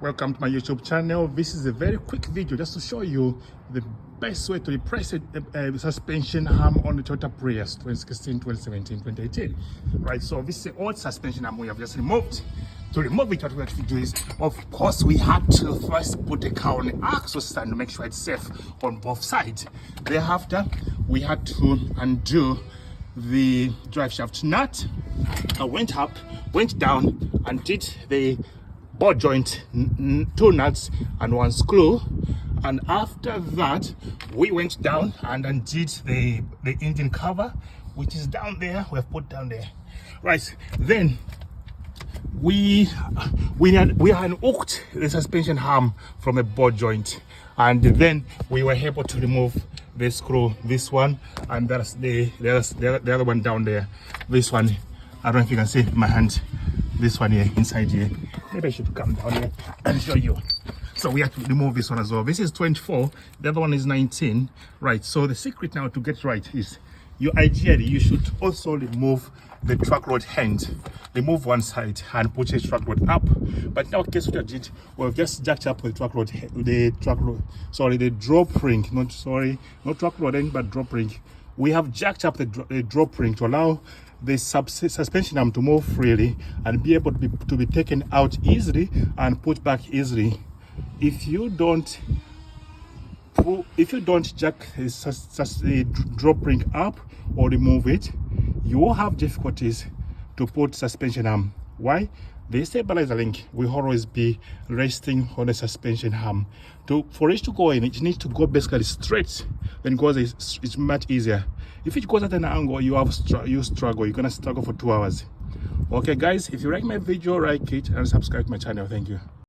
Welcome to my YouTube channel. This is a very quick video just to show you the best way to replace a suspension arm on the Toyota Prius 2016, 2017, 2018. Right, so this is an old suspension arm we have just removed. To remove it, what we have to do is, of course, we had to first put the car on the axle stand to make sure it's safe on both sides. Thereafter, we had to undo the drive shaft nut. I went up, went down, and did the ball joint, 2 nuts and 1 screw, and after that we went down and undid the engine cover, which is down there. We have put down there. Right, then we had hooked the suspension arm from a ball joint, and then we were able to remove the screw, this one, and that's the other one down there. This one, I don't know if you can see my hand, this one here inside here. Maybe I should come down here and show you. So we have to remove this one as well. This is 24, the other one is 19. Right, so the secret now to get right is ideally you should also remove the truck rod end. Remove one side and put the truck rod up. But in our case, what I did, we've just jacked up the truck rod, the drop ring, not truck rod end, but drop ring. We have jacked up the drop ring to allow the suspension arm to move freely and be able to be taken out easily and put back easily. If you don't jack the drop ring up or remove it, you will have difficulties to put suspension arm. Why? The stabilizer link will always be resting on the suspension arm. For it to go in, it needs to go basically straight. Then goes it's much easier. If it goes at an angle, you struggle. You're gonna struggle for 2 hours. Okay, guys, if you like my video, like it and subscribe to my channel. Thank you.